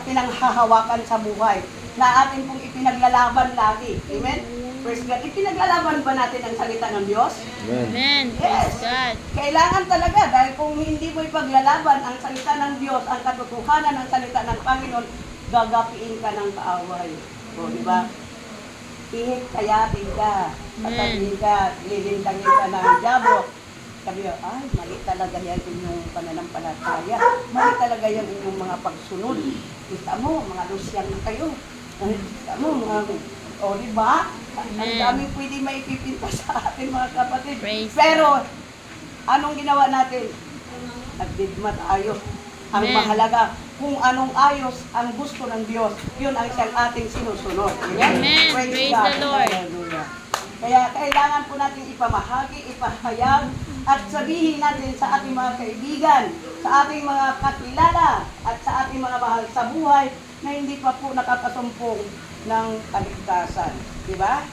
pinanghahawakan sa buhay, na atin pong ipinaglalaban lagi. Amen? Praise God. Ipinaglalaban ba natin ang salita ng Diyos? Amen. Yes. Praise God. Kailangan talaga, dahil kung hindi mo ipaglalaban ang salita ng Diyos, ang katotohanan ng salita ng Panginoon, gagapiin ka ng kaaway. O, di ba? Ihit kayatin ka, pasabihin ka, lilintangin ka ng jabo. Sabi niya, ay, mali talaga yan inyong pananampalataya. Mali talaga yan inyong mga pagsunod. Kita mo, mga Lucian na kayo. Kita mo, mga... O, di ba? Ang daming pwede maipipinta sa atin, mga kapatid. Praise Pero, anong ginawa natin? Nagdigma tayo. Ang Amen. mahalaga, kung anong ayos ang gusto ng Diyos, yun ang siyang ating sinusunod. Amen. Praise God. the Lord. Hallelujah. Kaya kailangan po natin ipamahagi, ipahayag, at sabihin natin sa ating mga kaibigan, sa ating mga kakilala, at sa ating mga mahal sa buhay, na hindi pa po nakakasumpong ng kaligtasan. Diba?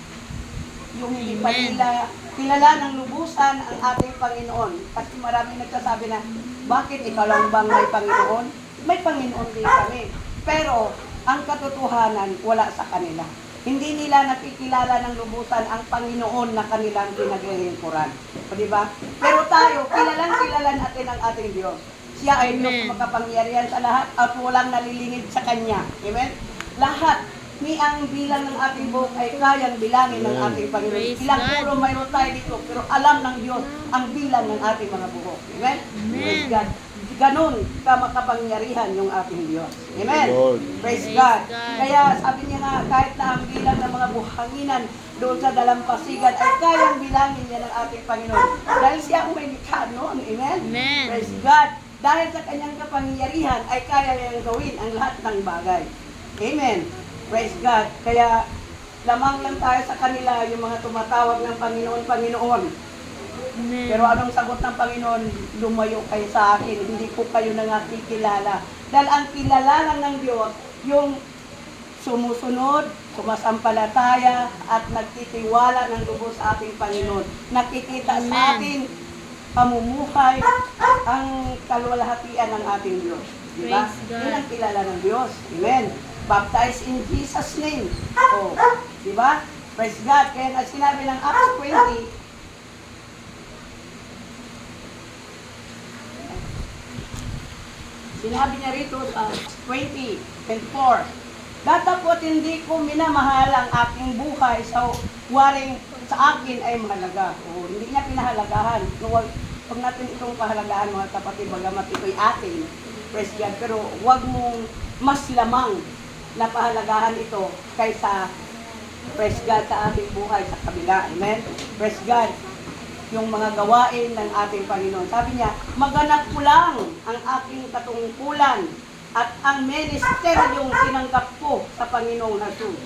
Yung hindi pa nila kilala ng lubusan ang ating Panginoon. Kasi maraming nagsasabi na, bakit ikaw lang bang may Panginoon? May Panginoon din kami. Pero, ang katotohanan, wala sa kanila. Hindi nila nakikilala ng lubusan ang Panginoon na kanilang pinaglilingkuran. O diba? Pero tayo, kilala natin ang ating Diyos. Siya ay Diyos makapangyarihan sa lahat at walang nalilingid sa Kanya. Amen? Lahat ni ang bilang ng ating buhok ay kayang bilangin ng ating Panginoon. Praise Ilang God. puro mayroon tayo dito, pero alam ng Diyos ang bilang ng ating mga buhok. Amen? Praise God. Ganon ka makapangyarihan yung ating Diyos. Amen? Lord. Praise Praise God. God. Kaya sabi niya nga, kahit na ang bilang ng mga buhanginan doon sa dalampasigan ay kayang bilangin niya ng ating Panginoon. Dahil siya ang may likha noon. Amen? Amen. Praise God. Dahil sa kanyang kapangyarihan ay kaya niyang gawin ang lahat ng bagay. Amen. Praise God. Kaya lamang lang tayo sa kanila yung mga tumatawag ng Panginoon, Panginoon. Amen. Pero anong sagot ng Panginoon? Lumayo kayo sa akin, hindi ko kayo nakikilala. Dahil ang kilala lang ng Diyos, yung sumusunod, sumasampalataya, at nagtitiwala ng lubos sa ating Panginoon. Nakikita sa Amen. ating pamumuhay ang kalwalhatian ng ating Diyos. Diba? Praise God. Yun ang kilala ng Diyos. Amen. Baptized in Jesus' name. O, diba? Praise God. Kaya nga sinabi ng Acts 20, sinabi niya rito sa 20:4, datapot hindi ko minamahal ang aking buhay sa waring sa akin ay mahalaga. O, hindi niya pinahalagahan. Huwag natin itong pahalagahan, mga kapatid, bagamat ito'y atin. Praise God. Pero huwag mong mas lamang na pahalagahan ito kaysa, praise God, sa ating buhay sa kabila. Amen? Praise God. Yung mga gawain ng ating Panginoon. Sabi niya, maganap ko lang ang aking katungkulan at ang ministeryong tinanggap ko sa Panginoong Jesus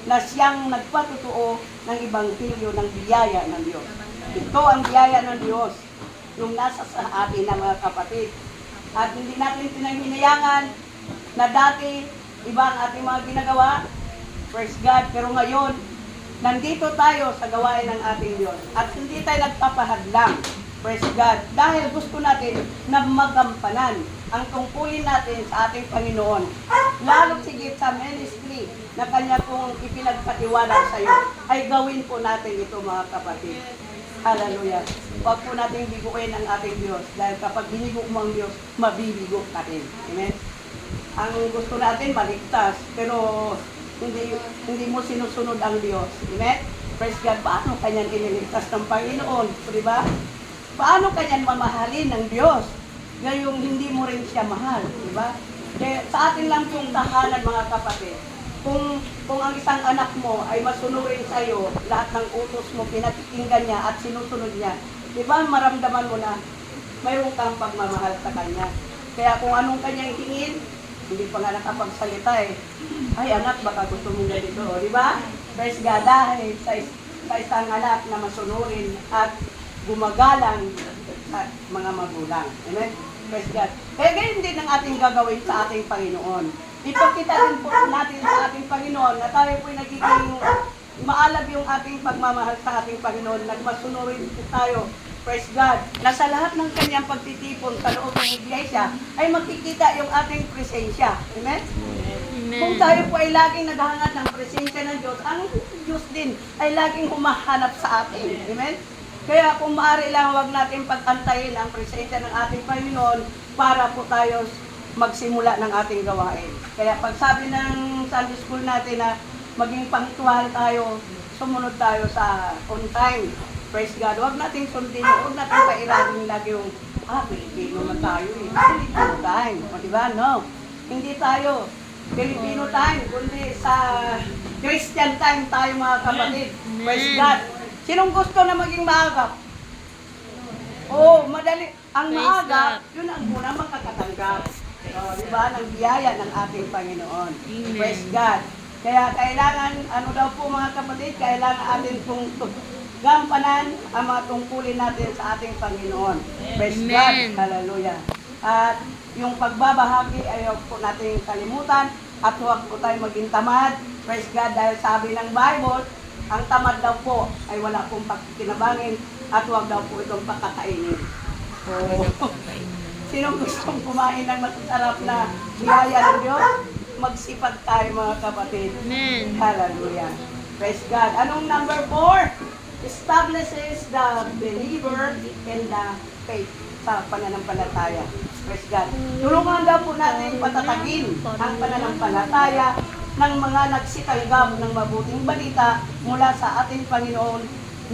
na siyang nagpatutuo ng Ebanghelyo ng biyaya ng Diyos. Ito ang biyaya ng Diyos yung nasa sa atin na mga kapatid. At hindi natin pinanghinayangan na dati iba ang ating mga ginagawa. Praise God. Pero ngayon, nandito tayo sa gawain ng ating Diyos. At hindi tayo nagpapahadlang. Praise God. Dahil gusto natin na magampanan ang tungkulin natin sa ating Panginoon. Lalo sigit sa ministry na Kanya pong ipinagpatiwalag sa iyo, ay gawin po natin ito, mga kapatid. Hallelujah. Huwag po natin biguin ang ating Diyos. Dahil kapag binigo mo ang Diyos, mabibigo ka rin. Amen? Ang gusto natin, maligtas. Pero hindi mo sinusunod ang Diyos. Amen? Praise God. Paano kanyang iniligtas ng Panginoon? Di ba? Paano kanyang mamahalin ng Diyos? Ngayong hindi mo rin siya mahal. Di ba? Kaya sa atin lang yung tahanan, mga kapatid. Kung ang isang anak mo ay masunurin sa iyo, lahat ng utos mo, pinakikinggan niya at sinusunod niya, di ba maramdaman mo na mayroon kang pagmamahal sa kanya. Kaya kung anong kanyang hingin, hindi pa nga nakapagsalita eh. Ay anak, baka gusto mo ganito, di ba? Praise God, dahil sa isang anak na masunurin at gumagalang sa mga magulang. Amen? Praise God. Kaya ganyan din ang ating gagawin sa ating Panginoon. Ipakita din po natin sa ating Panginoon na tayo po'y nagiging maalab yung ating pagmamahal sa ating Panginoon. Nagmasunurin tayo praise God, na sa lahat ng kanyang pagtitipon sa loob ng iglesia, ay makikita yung ating presensya. Amen? Kung Amen. tayo po ay laging naghahangad ng presensya ng Diyos, ang Diyos din ay laging humahanap sa atin. Amen? Kaya kung maaari lang, huwag natin pag-antayin ang presensya ng ating Panginoon para po tayo magsimula ng ating gawain. Kaya pag sabi ng Sunday School natin na maging punctual tayo, sumunod tayo sa on time. Praise God. Huwag natin sundin, huwag natin pairagin lagi yung, Pilipino na tayo eh. Filipino time. O diba? No. Hindi tayo Filipino time, kundi sa Christian time tayo mga kapatid. Praise God. Sinong gusto na maging maagap? Madali. Ang Praise maagap, God. yun ang unang makakatanggap. Diba? Ng biyaya ng ating Panginoon. Amen. Praise God. Kaya kailangan, ano daw po mga kapatid, kailangan atin pong gampanan ang mga tungkulin natin sa ating Panginoon. Praise Amen. God. Hallelujah. At yung pagbabahagi ay huwag po natin kalimutan at huwag po tayo maging tamad. Praise God. Dahil sabi ng Bible, ang tamad daw po ay wala pong pagkikinabangin at huwag daw po itong pakakainin. Sinong gustong kumain ng masarap na biyaya ng Diyos? Magsipag tayo mga kapatid. Amen. Hallelujah. Praise God. Anong number 4? Establishes the believer in the faith sa pananampalataya. Praise God. Tulungan daw po natin patatagin ang pananampalataya ng mga nagsitanggap ng mabuting balita mula sa ating Panginoon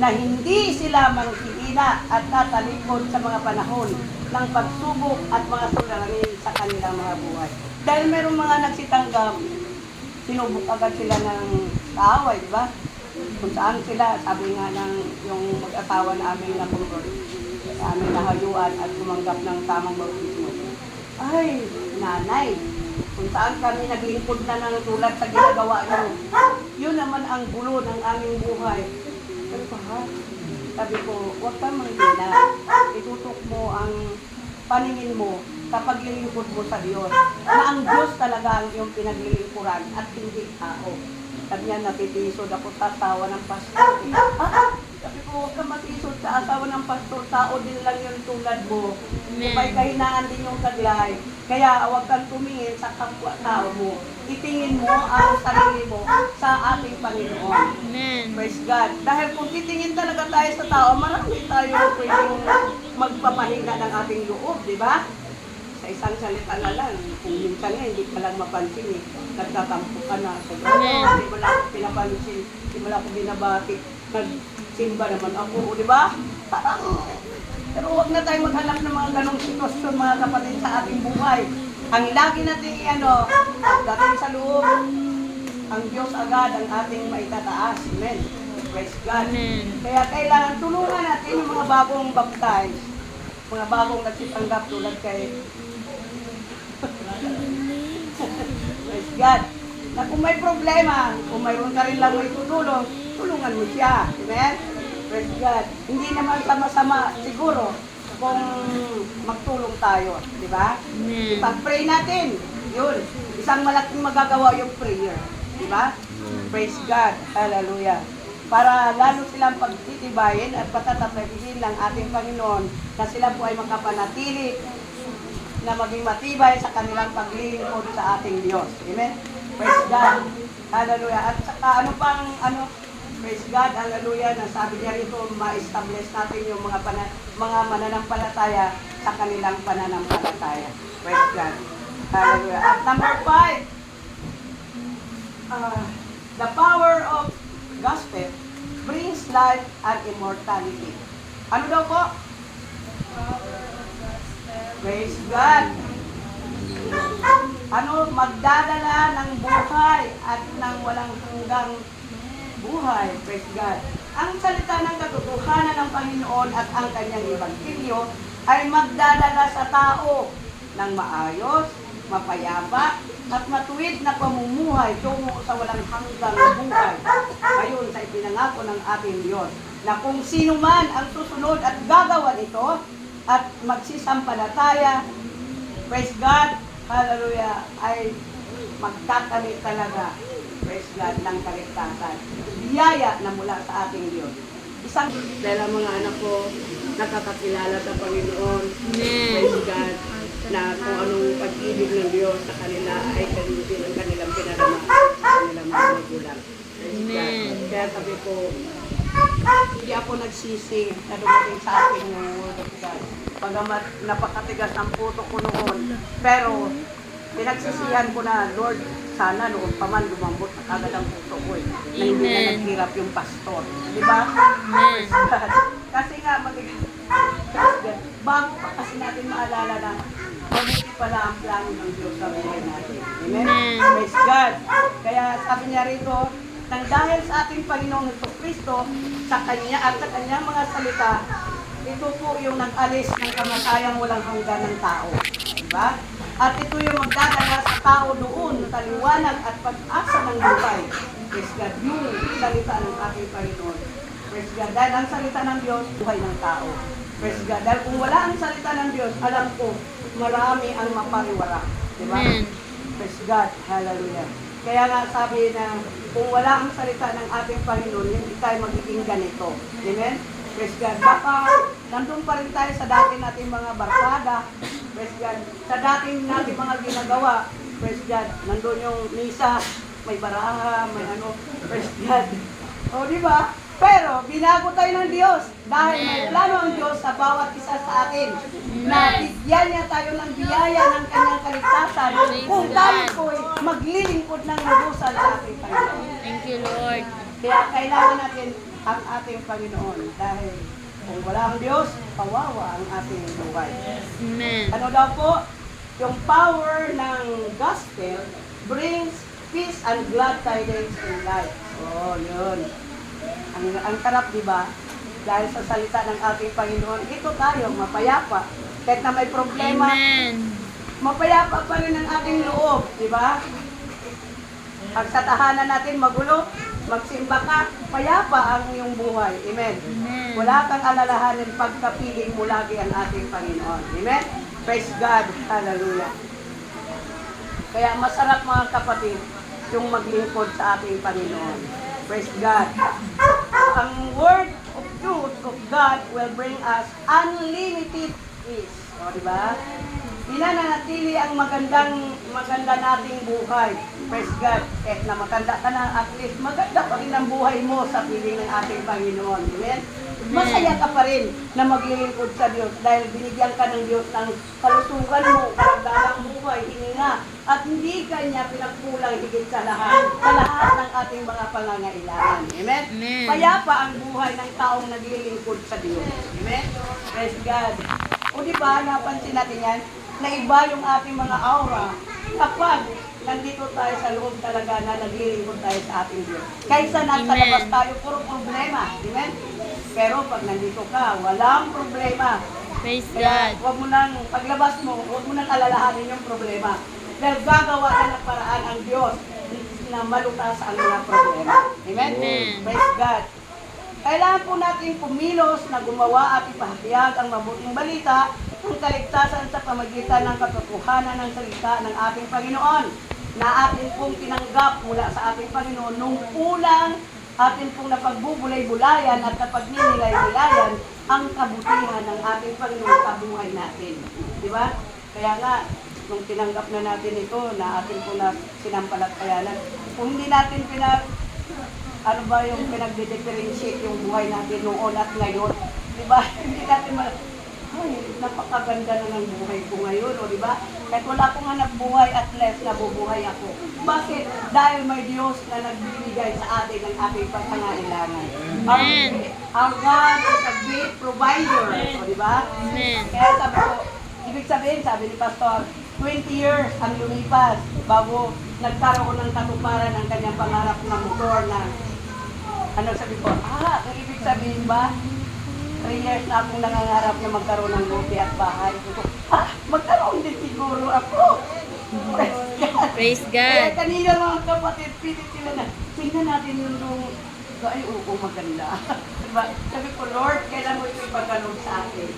na hindi sila manghihina at tatalikod sa mga panahon ng pagsubok at mga suliranin sa kanilang mga buhay. Dahil merong mga nagsitanggap, sinubok agad sila ng kaaway, di ba? Kung saan sila, sabi nga ng yung mag-asawa na aming nakonvert, aming nahayuan at tumanggap ng tamang bautismo. Ay, nanay, kung saan kami naglingkod na ng tulad sa ginagawa nyo, yun naman ang gulo ng aming buhay. Pero sabi ko, huwag kang manghina. Itutok mo ang paningin mo sa paglilingkod mo sa Diyos. Na ang Diyos talaga ang iyong pinaglilingkuran at hindi tao. Sabi niya, natitisod ako sa asawa ng pastor. Sabi ko, huwag kang matisod sa asawa ng pastor. Tao din lang yung tulad mo. May kahinaan din yung taglay. Kaya huwag kang tumingin sa kapwa-tao mo. Itingin mo ang sarili mo sa ating Panginoon. Amen. Praise God. Dahil kung titingin talaga tayo sa tao, marami tayo pwedeng magpapahinga ng ating loob, di ba? Sa isang salita na lang, kung minsan nga hindi ka lang mapansin eh, nagtatampo ka na. So, Amen. hindi mo lang ako pinapansin, hindi mo lang ako binabati, nagsimba naman ako, di ba? Parang, pero huwag na tayo maghanap ng mga ganong sitwasyon mga kapatid sa ating buhay. Ang lagi natin dating sa loob, ang Diyos agad ang ating maitataas. Amen. Praise God. Amen. Kaya kailangan tulungan natin yung mga bagong baptize, mga bagong nagsitanggap tulad kay Praise God. Na kung may problema, kung mayroon ka rin lang may tutulong, tulungan mo siya. Amen? Praise God. Hindi naman sama-sama siguro kung magtulong tayo. Di ba? Amen. Pag-pray natin. Yun. Isang malaking magagawa yung prayer. Di ba? Praise God. Hallelujah. Para lalo silang pagtitibayin at patatapahin ng ating Panginoon na sila po ay makapanatili na maging matibay sa kanilang paglilingkod sa ating Diyos. Amen? Praise God. Hallelujah. At saka praise God, hallelujah, na sabi niya rito, ma-establish natin yung mga mananampalataya sa kanilang pananampalataya. Praise God. Hallelujah. At number 5, the power of gospel brings life and immortality. Ano daw po? Praise God. Magdadala ng buhay at ng walang hanggang buhay. Praise God. Ang salita ng katotohanan ng Panginoon at ang kanyang ebanghelyo ay magdadala sa tao ng maayos, mapayapa, at matuwid na pamumuhay tungo sa walang hanggang buhay. Ngayon sa ipinangako ng ating Diyos, na kung sino man ang susunod at gagawa nito at magsisampalataya, praise God, hallelujah, ay magkakamit talaga, praise God, ng kaligtasan. Biyaya na mula sa ating Diyos. isang dahil ang mga anak ko nakakakilala sa Panginoon. Praise God, na kung anong pag-ibig ng Diyos sa kanila ay ganun din ang kanilang pinarama sa kanilang mga magulang. Praise God. Kaya sabi ko, hindi ako nagsisi na dumating sa akin yung Word of God. Pagamat napakatigas ang puso ko noon. Pero, pinagsisihan ko na, Lord, sana noon pa man lumambot na kagad ang puso ko eh. Na hindi na naghirap yung pastor. Di ba? Amen. Kasi nga, bago pa kasi natin maalala na mabuti pala ang plano ng Diyos sa buhay natin. Amen? Amen. Praise God. Kaya sabi niya rito, nang dahil sa ating Panginoong Jesucristo, sa Kanya at sa Kanyang mga salita, ito po yung nag-alis ng kamatayang walang hanggan ng tao. Diba? At ito yung magdadala sa tao doon sa liwanag at pag-asa ng buhay. Praise God, yung salita ng ating Panginoon. Praise God, dahil ang salita ng Diyos, buhay ng tao. Praise God, dahil kung wala ang salita ng Diyos, alam ko, marami ang mapariwara. Diba? Amen. Praise God, hallelujah. Kaya nga sabi na, kung wala ang salita ng ating Panginoon, hindi tayo magiging ganito. Amen? Praise God. Baka nandun pa rin tayo sa dati nating mga barkada. Praise God. Sa dating nating mga ginagawa. Praise God. Nandun yung misa, may baraha, may ano. Praise God. O, di ba? Pero, binago tayo ng Diyos. Dahil may plano ang Diyos sa bawat isa sa atin. Na bigyan niya tayo ng biyaya ng kanyang kaligtasan. Kung tayo po'y maglilingkod ng lubusan sa ating Panginoon. Thank you, Lord. Kaya kailangan natin ang ating Panginoon. Dahil kung wala ang Diyos, kawawa ang ating buhay. Amen. Ano daw po? Yung power ng gospel brings peace and glad tidings in life. Oh, yun. Ang sarap, di ba? Dahil sa salita ng ating Panginoon, ito tayo, mapayapa. Kahit na may problema, Amen. mapayapa pa rin ang ating loob, di ba? Pag sa tahanan natin magulo, magsimba ka, payapa ang iyong buhay. Amen. Amen. Wala kang alalahanin pagkapiling mo lagi ang ating Panginoon. Amen. Praise God. Hallelujah. Kaya masarap mga kapatid yung maglingkod sa ating Panginoon. Praise God. Ang word of truth of God will bring us unlimited peace. O, diba? Pinananatili ang maganda nating buhay. Praise God. Kahit na matanda ka na, at least maganda pa rin ang buhay mo sa piling ng ating Panginoon. Amen? Masaya ka pa rin na maglilingkod sa Diyos dahil binigyan ka ng Diyos ng kalusugan mo, karagdagang buhay, hininga, at hindi ka niya pinagkulang higit sa lahat ng ating mga pangangailangan. Amen? Amen. Payapa ang buhay ng taong naglilingkod sa Diyos. Amen? Praise God. O di ba, napansin natin yan, na iba yung ating mga aura kapag nandito tayo sa loob talaga na naglilingkod tayo sa ating Diyos. Kaysa nasa Amen. labas tayo, puro problema. Amen? Pero pag nandito ka, walang problema. Praise Kaya God. huwag mo nang, paglabas mo, huwag mo nang alalahanin yung problema. Dahil gagawa ka ng paraan ang Diyos na malutas ang mga problema. Amen? Amen. Praise God. Kailangan po natin kumilos na gumawa at ipahayag ang mabuting balita ng kaligtasan sa pamagitan ng katotohanan ng salita ng ating Panginoon na atin pong tinanggap mula sa ating Panginoon nung unang atin pong napagbubulay-bulayan at napagninilay-nilayan ang kabutihan ng ating Panginoon sa buhay natin. Di ba? Kaya nga, nung tinanggap na natin ito, na atin pong sinampalatayanan, kung hindi natin ano ba yung pinag-differentiate yung buhay natin noon at ngayon? Di ba? Hindi natin ay, napakaganda na ng buhay ko ngayon, o di ba? Kahit wala akong hanap buhay at less nabubuhay ako. Bakit? Dahil may Diyos na nagbibigay sa atin ng ating pangangailangan. Amen. Our God is a great provider, o di ba? Amen. Kaya sabi ko, ibig sabihin, sabi ni Pastor, 20 years ang lumipas bago nagkaroon ng katuparan ng kanyang pangarap na motor na ano sabi ko, ang ibig sabihin ba, 3 years na akong nangangarap na magkaroon ng lupi at bahay. Sabi ko, magkaroon din siguro ako. Praise Kaya God. kanina mga kapatid, pilit sila na, tingnan natin yung nung, ay oo, maganda. Diba? Sabi ko, Lord, kailan mo ito ipagkalog sa akin?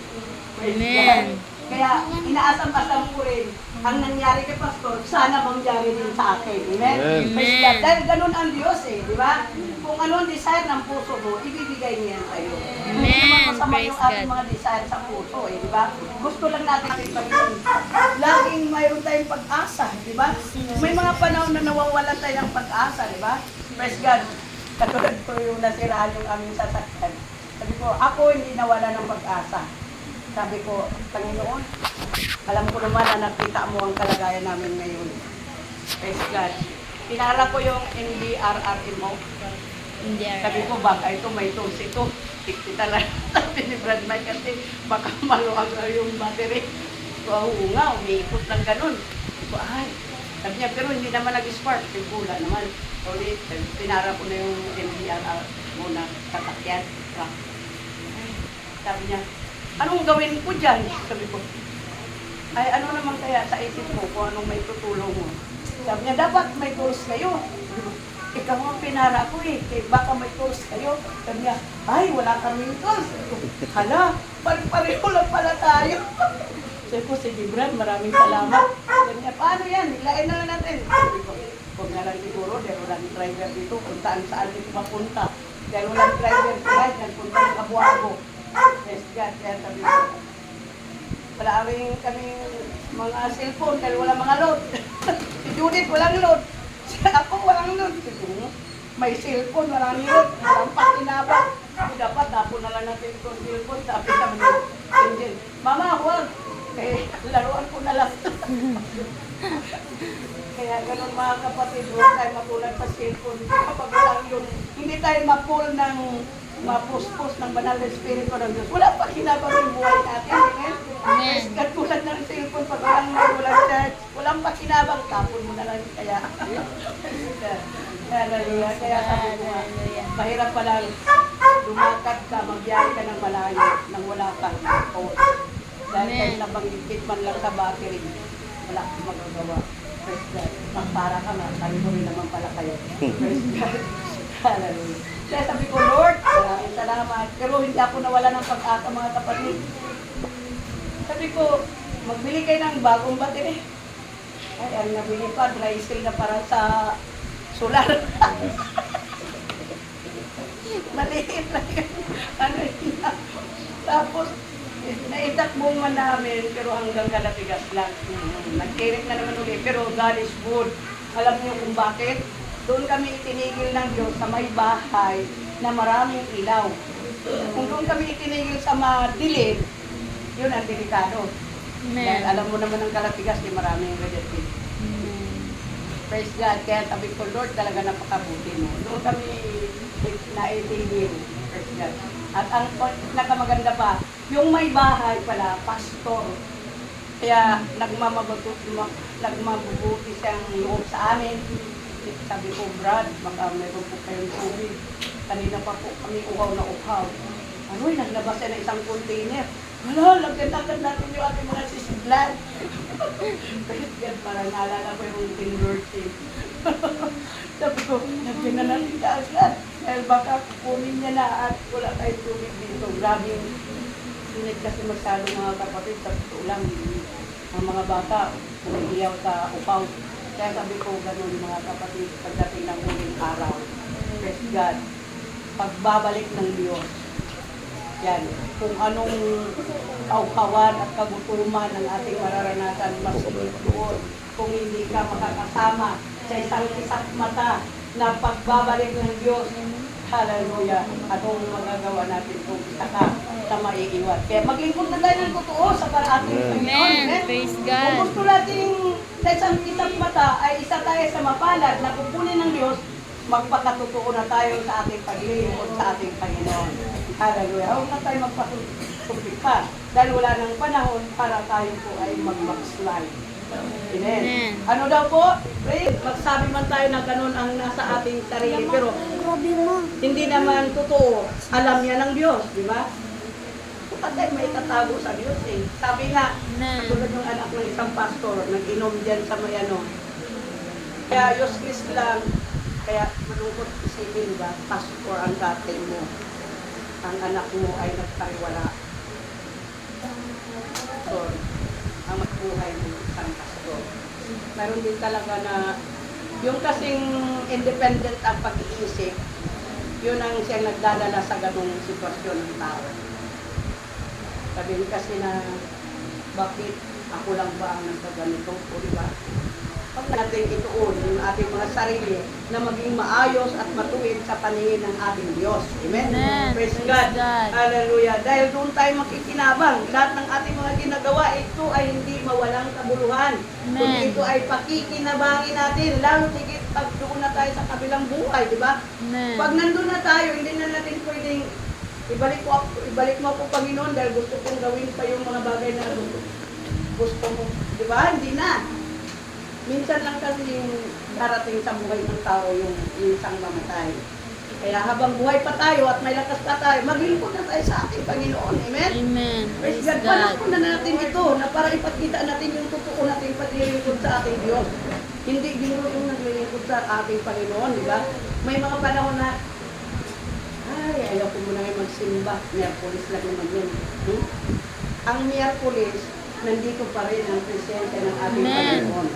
Praise Amen. God. Kaya inaasam-asam ko rin ang nangyari kay Pastor, sana mangyari din sa akin. Amen? Amen. Praise God. Dahil ganun ang Diyos di ba? kung ano ang desire ng puso mo, ibibigay niya yan sa'yo. Amen. Hindi naman masama Praise yung ating God. mga desire sa puso, di ba? Gusto lang natin ang Panginoon. Laging mayroon tayong pag-asa, di ba? May mga panahon na nawawalan tayo ng pag-asa, di ba? Praise God. Katulad ko yung nasiraan yung aming sasakyan. Sabi ko, ako hindi nawala ng pag-asa. Sabi ko, Panginoon, alam ko naman na nakita mo ang kalagayan namin ngayon. Praise God. Pinara ko yung NDRRMO. Hindi. Sabi ko, baka ito may tools ito. Kita lang natin ni Brad Mike kasi baka maluwag na yung battery. So, oo nga, umiikot ng ganun. Sabi ko, ay. Sabi niya, pero hindi naman nag-spark. Yung pula naman. So, pinara ko na yung NDRR muna sasakyan. Truck. Ay, sabi niya, anong gawin ko dyan? Sabi ko, ay ano naman kaya sa isip mo kung anong may tutulong mo? Sabi niya, dapat may tools kayo. Ikaw ang pinara ko eh. Baka may tools kayo. Sabi niya, ay wala kaming tools. Sabi ko, hala, pareho lang pala tayo. Sabi ko, sige Brad, maraming salamat. Sabi niya, paano yan? Hilain na lang natin. Sabi ko, huwag na lang siguro, dahil walang driver dito, kung saan dito mapunta. Dahil walang driver kahit nagpunta ng Kabuago. Yes, God, kaya sabi ko, wala kaming mga cellphone dahil wala mga load. Si Judith walang load. Ako walang load. May cellphone, walang load. Walang patinabang. Dapat tapon na lang natin itong cellphone. Sabi naman yung engine, Mama, huwag. Eh, laruan ko na lang. Kaya ganun mga kapatid, huwag tayo matulad sa cellphone. Kapag walang load, hindi tayo ma-pull ng mapuspos ng banal na Espiritu ng Diyos. Wala pa kinabang yung buhay natin. Amen? Amen. Katulad ng cellphone, pag walang charge, walang pakinabang, tapon mo na lang kaya. Hallelujah. Kaya sabi ko nga, mahirap pa lang lumakad ka, magbiyahe ka ng malayo nang wala kang phone. Dahil Amen. kahit nabanggit man lang sa battery, wala kang magagawa. Praise God. Magpara ka nga, sabi ko rin naman pala kayo. Praise God. Hallelujah. Kaya sabi ko, Lord, maraming salamat. Pero hindi ako nawala ng pag-asa mga kapatid. Sabi ko, magbili kayo ng bagong battery. Ay, ang nabili pa, dry seal na para sa solar. Maliit lang yun. Ano yun? Tapos, naitakbong man namin, pero hanggang Kalatigas lang. Nagkirik na naman ulit, pero God is good. Alam niyo kung bakit? Doon kami itinigil ng Diyos sa may bahay na maraming ilaw. Kung doon kami itinigil sa madilim, yun ang delikado. Dahil Amen. alam mo naman ng Kalatigas, may maraming relative. Praise God. Kaya sabi ko, Lord, talaga napakabuti mo. Doon kami naitigil. Praise God. At ang nakamaganda pa, yung may bahay pala, pastor. Kaya nagmabubuti siyang loob sa amin. Sabi ko, Brad, baka mayroon po kayong tubig. Kanina pa po kami uhaw na uhaw. Ano'y, naglabas siya ng isang container. Wala, lagyan natin yung ating mga sisiglan. Praise God, parang naalala ko yung routine worship. Sabi ko, lagyan na natin kaagad. Dahil baka kukunin niya na at wala tayong tubig dito. Grabe yung sinit kasi masyado mga kapatid. Sa totoo lang, ang mga bata, umiiyaw sa upaw. Kaya sabi ko, ganun mga kapatid, pagdating ng huling araw. Praise God. Pagbabalik ng Diyos. Yan. Kung anong kaukawan at kagutuman ng ating mararanasan, mas doon. Kung hindi ka makakasama sa isang kisap mata na pagbabalik ng Diyos, hallelujah, anong magagawa natin kung isa ka na maiiwan. Kaya maglingkod na tayo ng totoo sa ating Panginoon. Amen. Praise God. Kung gusto natin sa isang kisap mata ay isa tayo sa mapalad na kukunin ng Diyos, magpakatotoo na tayo sa ating paglilingkod sa ating Panginoon. Hallelujah. Huwag na tayo magpatutupi pa dahil wala nang panahon para tayo po ay mag-backslide. Amen. Amen. Ano daw po? Praise, magsabi man tayo na ganun ang nasa ating sarili, pero hindi naman totoo. Alam niya ng Diyos, di ba? Kasi may tatago sa Diyos eh. Sabi nga, Amen. katulad ng anak ng isang pastor, nag-inom dyan sa may ano. Kaya useless lang. Kaya malungkot isipin, diba? Pastor ang tatay mo. Ang anak mo ay nagkariwala. So, ang magbuhay mo isang pastor. Meron din talaga na yung kasing independent ang pag-iisip, Yun ang siyang nagdadala sa ganung sitwasyon ng tao. Sabihin kasi na, bakit ako lang ba ang nagkaganito? O diba? Pag natin ituon yung ating mga sarili na maging maayos at matuwid sa paningin ng ating Diyos. Amen? Amen. Praise Praise God. God. Hallelujah. Dahil doon tayo makikinabang. Lahat ng ating mga ginagawa, ito ay hindi mawalang kabuluhan. Amen. Kundi ito ay pakikinabangin natin. Lalo tigit pag doon na tayo sa kabilang buhay, di ba? Amen. Pag nandun na tayo, hindi na natin pwedeng ibalik mo ako, Panginoon, dahil gusto kong gawin pa yung mga bagay na gusto mo. Di ba? Hindi na. Minsan lang kasi yung darating sa buhay ng tao yung isang mamatay. Kaya habang buhay pa tayo at may lakas pa tayo, maglingkod na tayo sa ating Panginoon. Amen? Amen. Praise Praise God. God. Panahon na natin ito na para ipakita natin yung totoo nating paglilingkod sa ating Diyos. Hindi ginuro yung naglilingkod sa ating Panginoon, di ba? May mga panahon na, ay, ayaw ko muna ngayon magsimba. Miyerkules lang naman yun. Ang Miyerkules, nandito pa rin ang presensya ng ating Amen. Panginoon.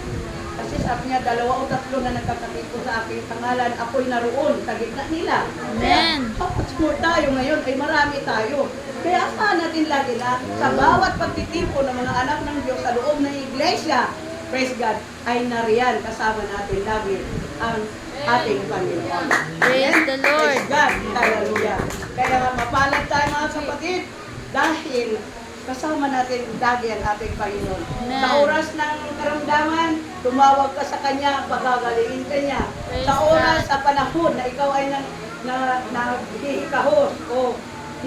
Kasi sabi niya, 2 o 3 na nagkakatipon sa aking pangalan, ako'y naroon sa gitna nila. Amen. Kaya, how much more tayo ngayon, ay marami tayo. Kaya asahan natin lagi na sa bawat pagtitipon ng mga anak ng Diyos sa loob ng iglesia, praise God, ay nariyan kasama natin lagi ang ating Panginoon. Praise Amen? the Lord. Praise God. Hallelujah. Kaya mapalad tayo mga kapatid dahil kasama natin lagi ang ating Panginoon. Amen. Sa oras ng karamdaman, tumawag ka sa Kanya, pagagalingin ka niya. Praise Sa oras, God. sa panahon na ikaw ay nahihikahos o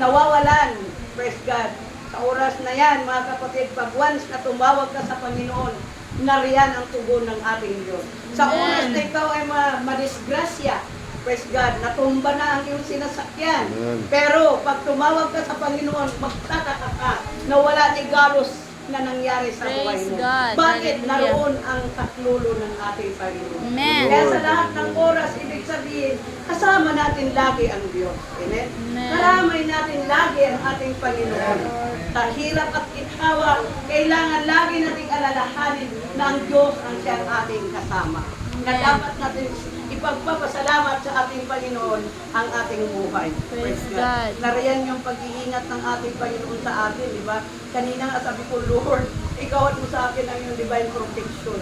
nawawalan, praise God. Sa oras na yan, mga kapatid, pag once na tumawag ka sa Panginoon, nariyan ang tugon ng ating Diyos. Sa Amen. oras na ikaw ay madisgrasya, praise God, natumba na ang iyong sinasakyan. Amen. Pero pag tumawag ka sa Panginoon, magtataka ka na wala ni galos na nangyari sa buhay Praise mo. God. Bakit? Hallelujah. Naroon ang kaklulo ng ating Panginoon. Amen. Kaya sa lahat ng oras, ibig sabihin, kasama natin lagi ang Diyos. Amen? Amen. Karamay natin lagi ang ating Panginoon. Sa hirap at ginhawa, kailangan lagi nating alalahanin na ang Diyos ang siyang ating kasama. Na Amen. dapat natin ipagpapasalamat sa ating Panginoon ang ating buhay. Praise God. Nariyan yung pag-iingat ng ating Panginoon sa atin, di ba? Kanina nga sabi ko, Lord, ikaw at mo sa akin ang yung divine protection.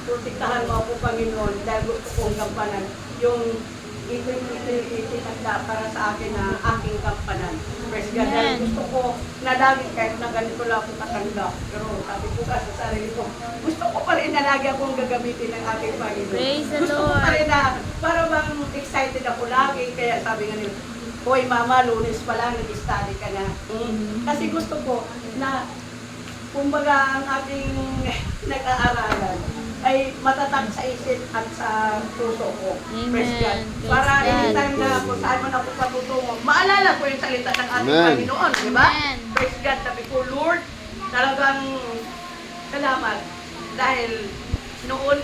Protektahan mo ako, Panginoon, dahil gusto kong gampanan yung itinagda para sa akin na aking kampanan. Praise God. Dahil Amen. gusto ko na lagi kahit na ganito lang ako katanda. Pero sabi ko sa sarili ko, gusto ko pa rin na lagi akong gagamitin ng ating Panginoon. Praise the Gusto ko Lord. pa rin na, para bang excited ako lagi. Kaya sabi nga nila, hoy mama, Lunes pa lang, nag-study ka na. Kasi gusto ko na, kumbaga ang ating nag-aaralan ay matatag sa isip at sa puso ko. Amen. Praise God. Praise Para God. anytime na kung saan man ako patutungo, maalala ko yung salita ng ating Amen. Panginoon, di ba? Amen. Praise God. Sabi ko, Lord, talagang salamat. Dahil noon,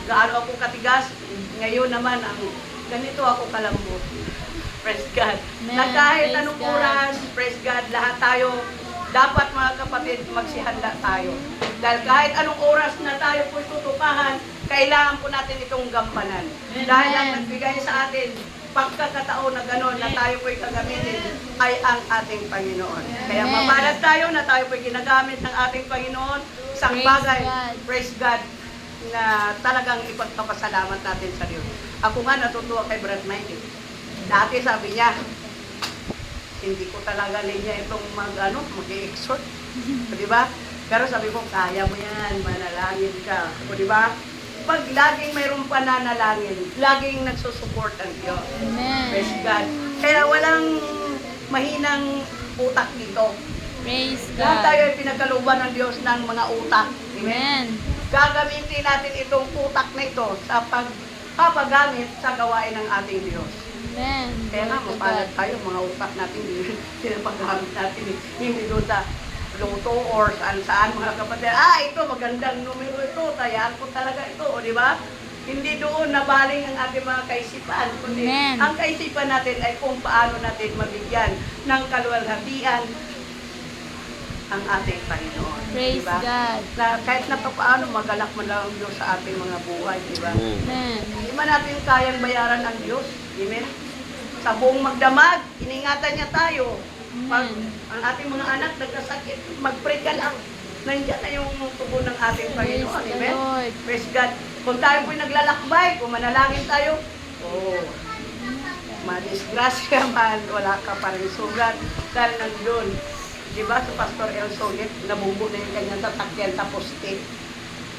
gaano ako katigas, ngayon naman, ang ganito ako kalambot. Praise God. Amen. Na kahit Praise anong God. oras, praise God, lahat tayo, dapat mga kapatid, magsihanda tayo. Dahil kahit anong oras na tayo po'y tutupahan, kailangan po natin itong gampanan. Amen. Dahil ang nagbigay sa atin, pagkakataon na gano'n na tayo po'y kagamitin, ay ang ating Panginoon. Kaya Amen. mapalad tayo na tayo po'y ginagamit ng ating Panginoon sa Praise bagay, God. praise God, na talagang ipagpapasalamat natin sa Diyos. Ako nga natutuwa kay Brad Mikey. Dati sabi niya, hindi ko talaga linya itong mag-exhort. Di ba? Pero sabi ko, kaya mo yan, manalangin ka. O di ba? Pag laging mayroong pananalangin, laging nagsusupport ang Diyos. Amen. Praise God. Kaya walang mahinang utak dito. Praise Lahat God. tayo ay pinagkalooban ng Diyos ng mga utak. Amen. Gagamitin natin itong utak na ito sa pagpapagamit sa gawain ng ating Diyos. Amen. Kaya nga, Glory to mapalad God. tayo, mga utak natin, pinapagamit natin, hindi doon sa loto or saan mga kapatid. Ito, magandang numero ito, tayaan ko talaga ito, o di ba? Hindi doon nabaling ang ating mga kaisipan, kundi Amen. ang kaisipan natin ay kung paano natin mabigyan ng kaluwalhatian ang ating Panginoon. Praise Diba? God. Na kahit na paano magalak man lang ang Diyos sa ating mga buhay, di ba? Amen. Hindi man natin kayang bayaran ang Diyos. Amen? Sa buong magdamag, iningatan niya tayo. Pag ang ating mga anak nagkasakit, mag-pray ka lang. Nandiyan na yung tugon ng ating Praise Panginoon. the Amen? Lord. Praise God. Kung tayo po'y naglalakbay, kung manalangin tayo, madisgrasya man, wala ka pa rin sugat. Dahil nandun, di ba, sa Pastor El Solit, nabubo na yung kanyang sasakyan sa poste.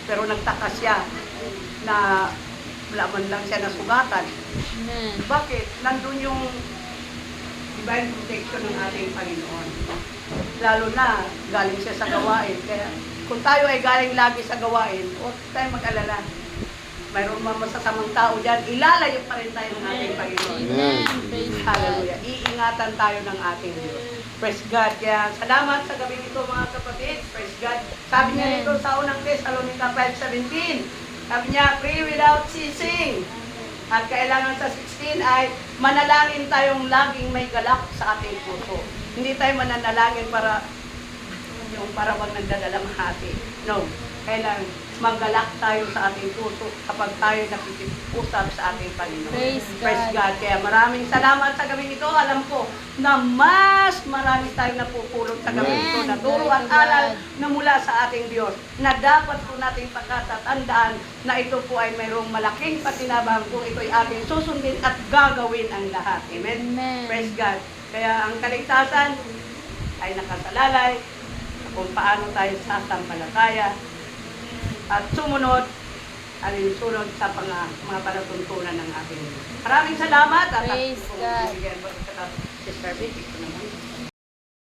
Pero nagtaka siya na wala man lang siya nasugatan. Amen. Bakit? Nandun yung divine protection ng ating Panginoon. Lalo na, galing siya sa gawain. Kaya kung tayo ay galing lagi sa gawain, huwag tayo mag-alala. Mayroon mga masasamang tao dyan, ilalayo pa rin tayo ng ating Panginoon. Amen. Praise God. Hallelujah. Iingatan tayo ng ating Diyos. Praise God. Kaya salamat sa gabi nito mga kapatid. Praise God. Sabi niya Amen. nito sa unang Thessalonica 5:17. Sabi niya, pray without ceasing. At kailangan sa 16 ay manalangin tayong laging may galak sa ating puso. Hindi tayo mananalangin para wag nagdadalang hati. No. Kailangan maggalak tayo sa ating puso kapag tayo nakikipag-usap sa ating Panginoon. Praise God. Kaya maraming salamat sa gabi ito. Alam ko na mas marami tayong napupulot sa gabi Amen. ito na turo at Glory to aral God. na mula sa ating Diyos na dapat po nating pagkatatandaan na ito po ay mayroong malaking patinabang kung ito'y ating susundin at gagawin ang lahat. Amen? Amen. Praise God. Kaya ang kaligtasan ay nakasalalay kung paano tayo sasampalataya at sumunod alinsunod sa mga palatuntunan ng ating Diyos. Maraming salamat at Praise God. Sister Vicky, ito naman.